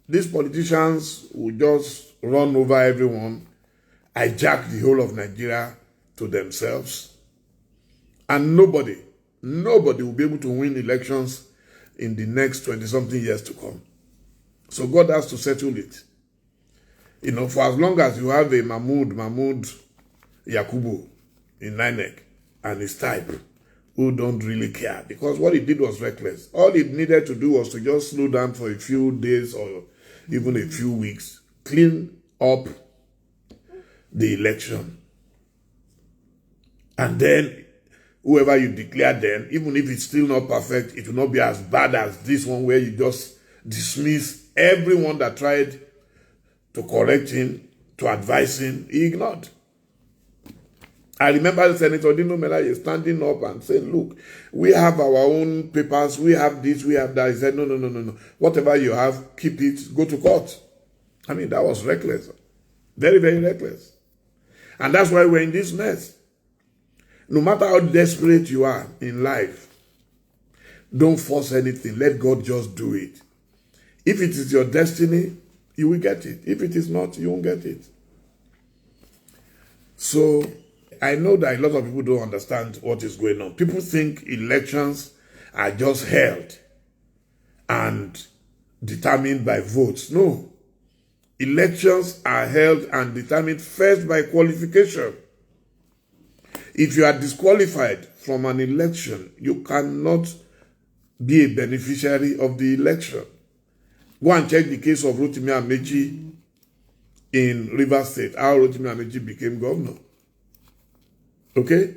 These politicians will just run over everyone, hijack the whole of Nigeria to themselves, and nobody will be able to win elections in the next 20-something years to come. So God has to settle it. You know, for as long as you have a Mahmoud Yakubu in INEC and his type who don't really care, because what he did was reckless. All he needed to do was to just slow down for a few days or even a few weeks, clean up the election. And then whoever you declare then, even if it's still not perfect, it will not be as bad as this one where you just dismiss everyone that tried to correct him, to advise him. He ignored. I remember Senator Dino Melaye standing up and saying, look, we have our own papers, we have this, we have that. He said, no. Whatever you have, keep it, go to court. I mean, that was reckless. Very, very reckless. And that's why we're in this mess. No matter how desperate you are in life, don't force anything. Let God just do it. If it is your destiny, you will get it. If it is not, you won't get it. So I know that a lot of people don't understand what is going on. People think elections are just held and determined by votes. No. Elections are held and determined first by qualification. If you are disqualified from an election, you cannot be a beneficiary of the election. Go and check the case of Rotimi Amechi in Rivers State, how Rotimi Amechi became governor. Okay?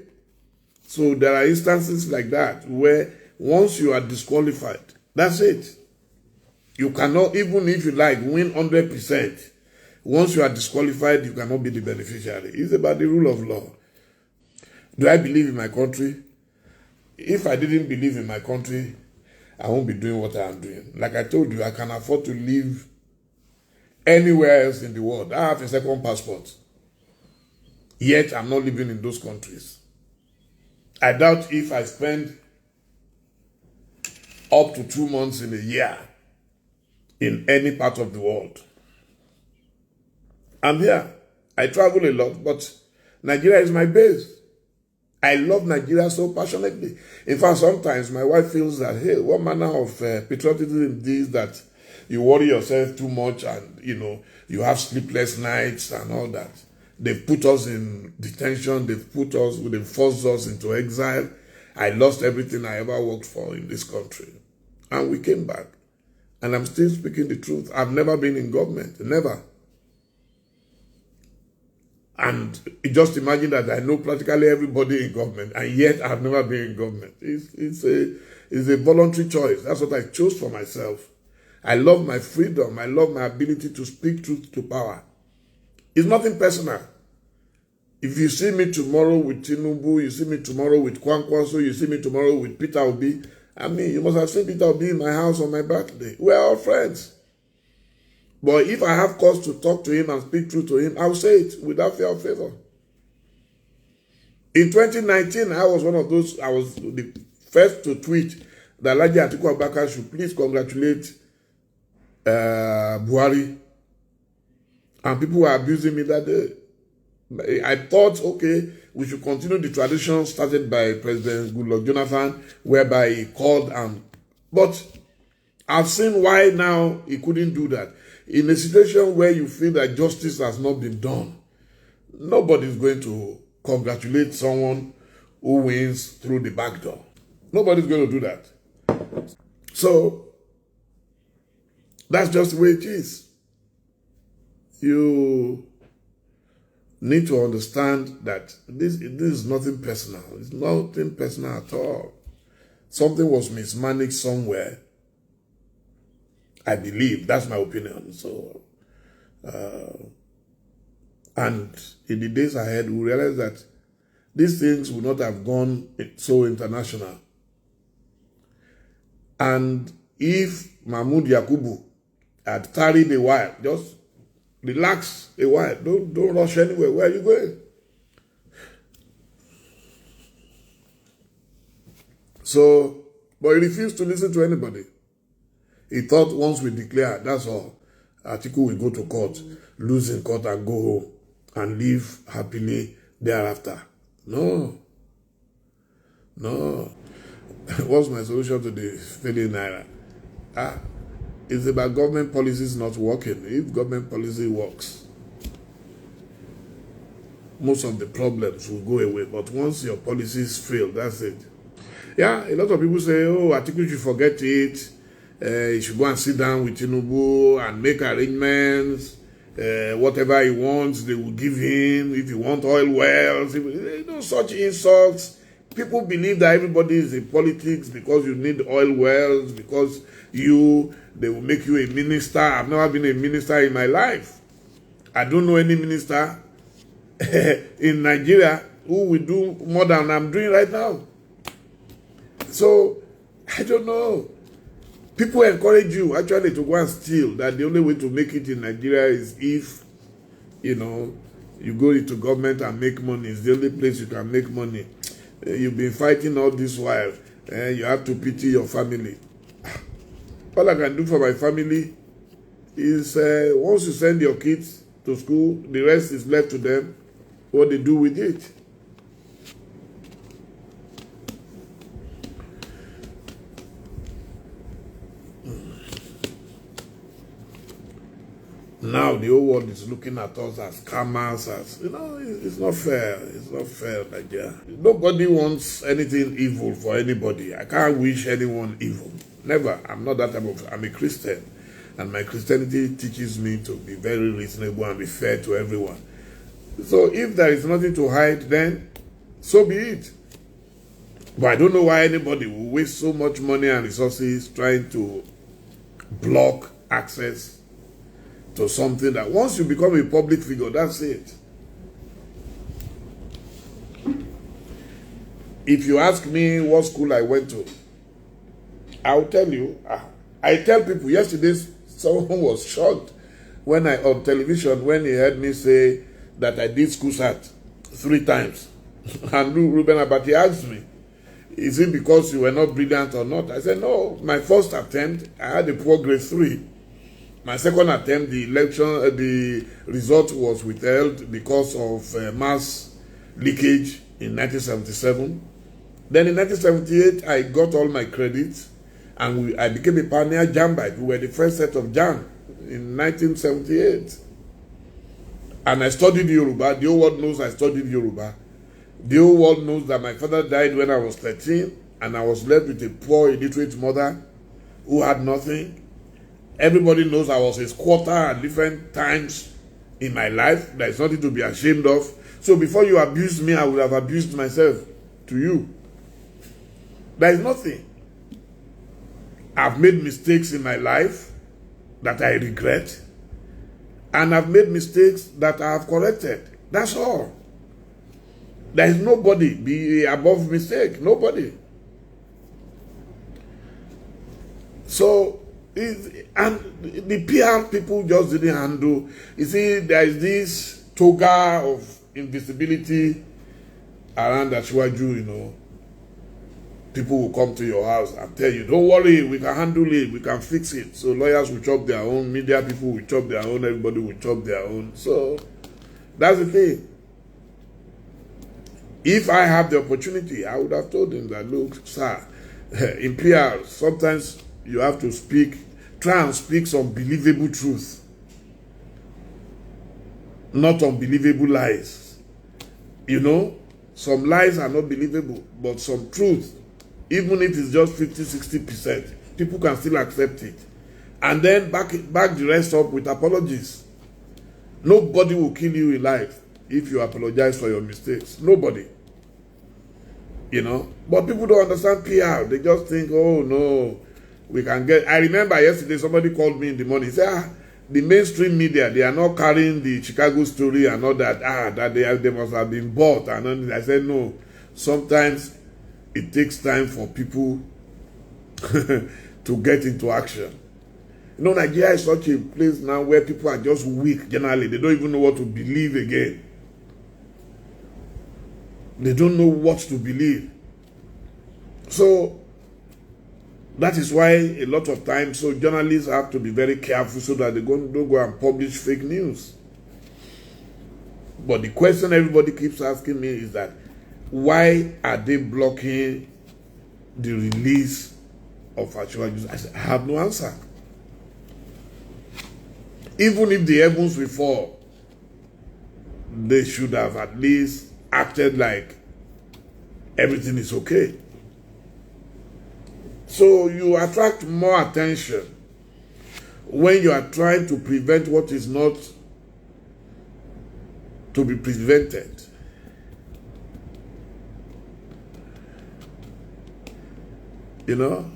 So there are instances like that where once you are disqualified, that's it. You cannot, even if you like, win 100%. Once you are disqualified, you cannot be the beneficiary. It's about the rule of law. Do I believe in my country? If I didn't believe in my country, I won't be doing what I am doing. Like I told you, I can afford to live anywhere else in the world. I have a second passport. Yet I'm not living in those countries. I doubt if I spend up to 2 months in a year in any part of the world. I'm here. I travel a lot, but Nigeria is my base. I love Nigeria so passionately. In fact, sometimes my wife feels that, hey, what manner of patriotism is that you worry yourself too much and, you know, you have sleepless nights and all that. They've put us in detention. They've forced us into exile. I lost everything I ever worked for in this country. And we came back. And I'm still speaking the truth. I've never been in government. Never. And just imagine that I know practically everybody in government, and yet I've never been in government. It's a voluntary choice. That's what I chose for myself. I love my freedom. I love my ability to speak truth to power. It's nothing personal. If you see me tomorrow with Tinubu, you see me tomorrow with Kwankwaso, you see me tomorrow with Peter Obi, I mean, you must have seen Peter Obi in my house on my birthday. We're all friends. But if I have cause to talk to him and speak truth to him, I'll say it without fear or favor. In 2019, I was the first to tweet that Alhaji Atiku Abubakar should please congratulate Buhari. And people were abusing me that day. I thought, okay, we should continue the tradition started by President Goodluck Jonathan, whereby he called but I've seen why now he couldn't do that. In a situation where you feel that justice has not been done, nobody's going to congratulate someone who wins through the back door. Nobody's going to do that. So, that's just the way it is. You need to understand that this is nothing personal. It's nothing personal at all. Something was mismanaged somewhere. I believe. That's my opinion. So, and in the days ahead, we realize that these things would not have gone so international. And if Mahmoud Yakubu had tarried a while, just relax a while. Don't rush anywhere. Where are you going? So, but he refused to listen to anybody. He thought once we declare, that's all. Atiku will go to court, lose in court and go home and live happily thereafter. No. No. What's my solution to the failing naira? It's about government policies not working. If government policy works, most of the problems will go away. But once your policies fail, that's it. Yeah, a lot of people say, oh, Atiku should forget it. He should go and sit down with Tinubu and make arrangements. Whatever he wants, they will give him. If he wants oil wells, such insults. People believe that everybody is in politics because you need oil wells, because they will make you a minister. I've never been a minister in my life. I don't know any minister in Nigeria who will do more than I'm doing right now. So, I don't know. People encourage you actually to go and steal. That the only way to make it in Nigeria is if, you go into government and make money. It's the only place you can make money. You've been fighting all this while. You have to pity your family. All I can do for my family is once you send your kids to school, the rest is left to them, what they do with it. Now the whole world is looking at us as scammers, it's not fair. It's not fair, Nigeria. Nobody wants anything evil for anybody. I can't wish anyone evil. Never. I'm not that type of. I'm a Christian, and my Christianity teaches me to be very reasonable and be fair to everyone. So if there is nothing to hide, then so be it. But I don't know why anybody will waste so much money and resources trying to block access to something that once you become a public figure, that's it. If you ask me what school I went to, I'll tell you. I tell people, yesterday someone was shocked when on television when he heard me say that I did school sat 3 times. And Ruben Abati asked me, is it because you were not brilliant or not? I said, no, my first attempt, I had a poor grade 3. My second attempt, the result was withheld because of mass leakage in 1977. Then in 1978, I got all my credits and I became a pioneer Jambite. We were the first set of Jam in 1978. And I studied Yoruba. The whole world knows I studied Yoruba. The whole world knows that my father died when I was 13 and I was left with a poor illiterate mother who had nothing. Everybody knows I was a squatter at different times in my life. There is nothing to be ashamed of. So before you abuse me, I would have abused myself to you. There is nothing. I've made mistakes in my life that I regret. And I've made mistakes that I have corrected. That's all. There is nobody be above mistake. Nobody. So, and the PR people just didn't handle. You see, there is this toga of invisibility around Ashwaju, People will come to your house and tell you, don't worry, we can handle it, we can fix it. So lawyers will chop their own, media people will chop their own, everybody will chop their own. So that's the thing. If I have the opportunity, I would have told him that, look, sir, in PR, sometimes you have to try and speak some believable truth, not unbelievable lies. Some lies are not believable, but some truth, even if it's just 50-60%, people can still accept it. And then back the rest up with apologies. Nobody will kill you in life if you apologize for your mistakes. Nobody. But people don't understand PR. They just think, oh no, we can get. I remember yesterday somebody called me in the morning. He said, the mainstream media, they are not carrying the Chicago story and all that. That they must have been bought. And I said, no. Sometimes it takes time for people to get into action. Nigeria is such a place now where people are just weak generally. They don't even know what to believe again. They don't know what to believe. So, That is why a lot of times, so journalists have to be very careful so that they don't go and publish fake news. But the question everybody keeps asking me is that, why are they blocking the release of Asiwaju? I said, I have no answer. Even if the heavens will fall, they should have at least acted like everything is okay. So you attract more attention when you are trying to prevent what is not to be prevented. You know?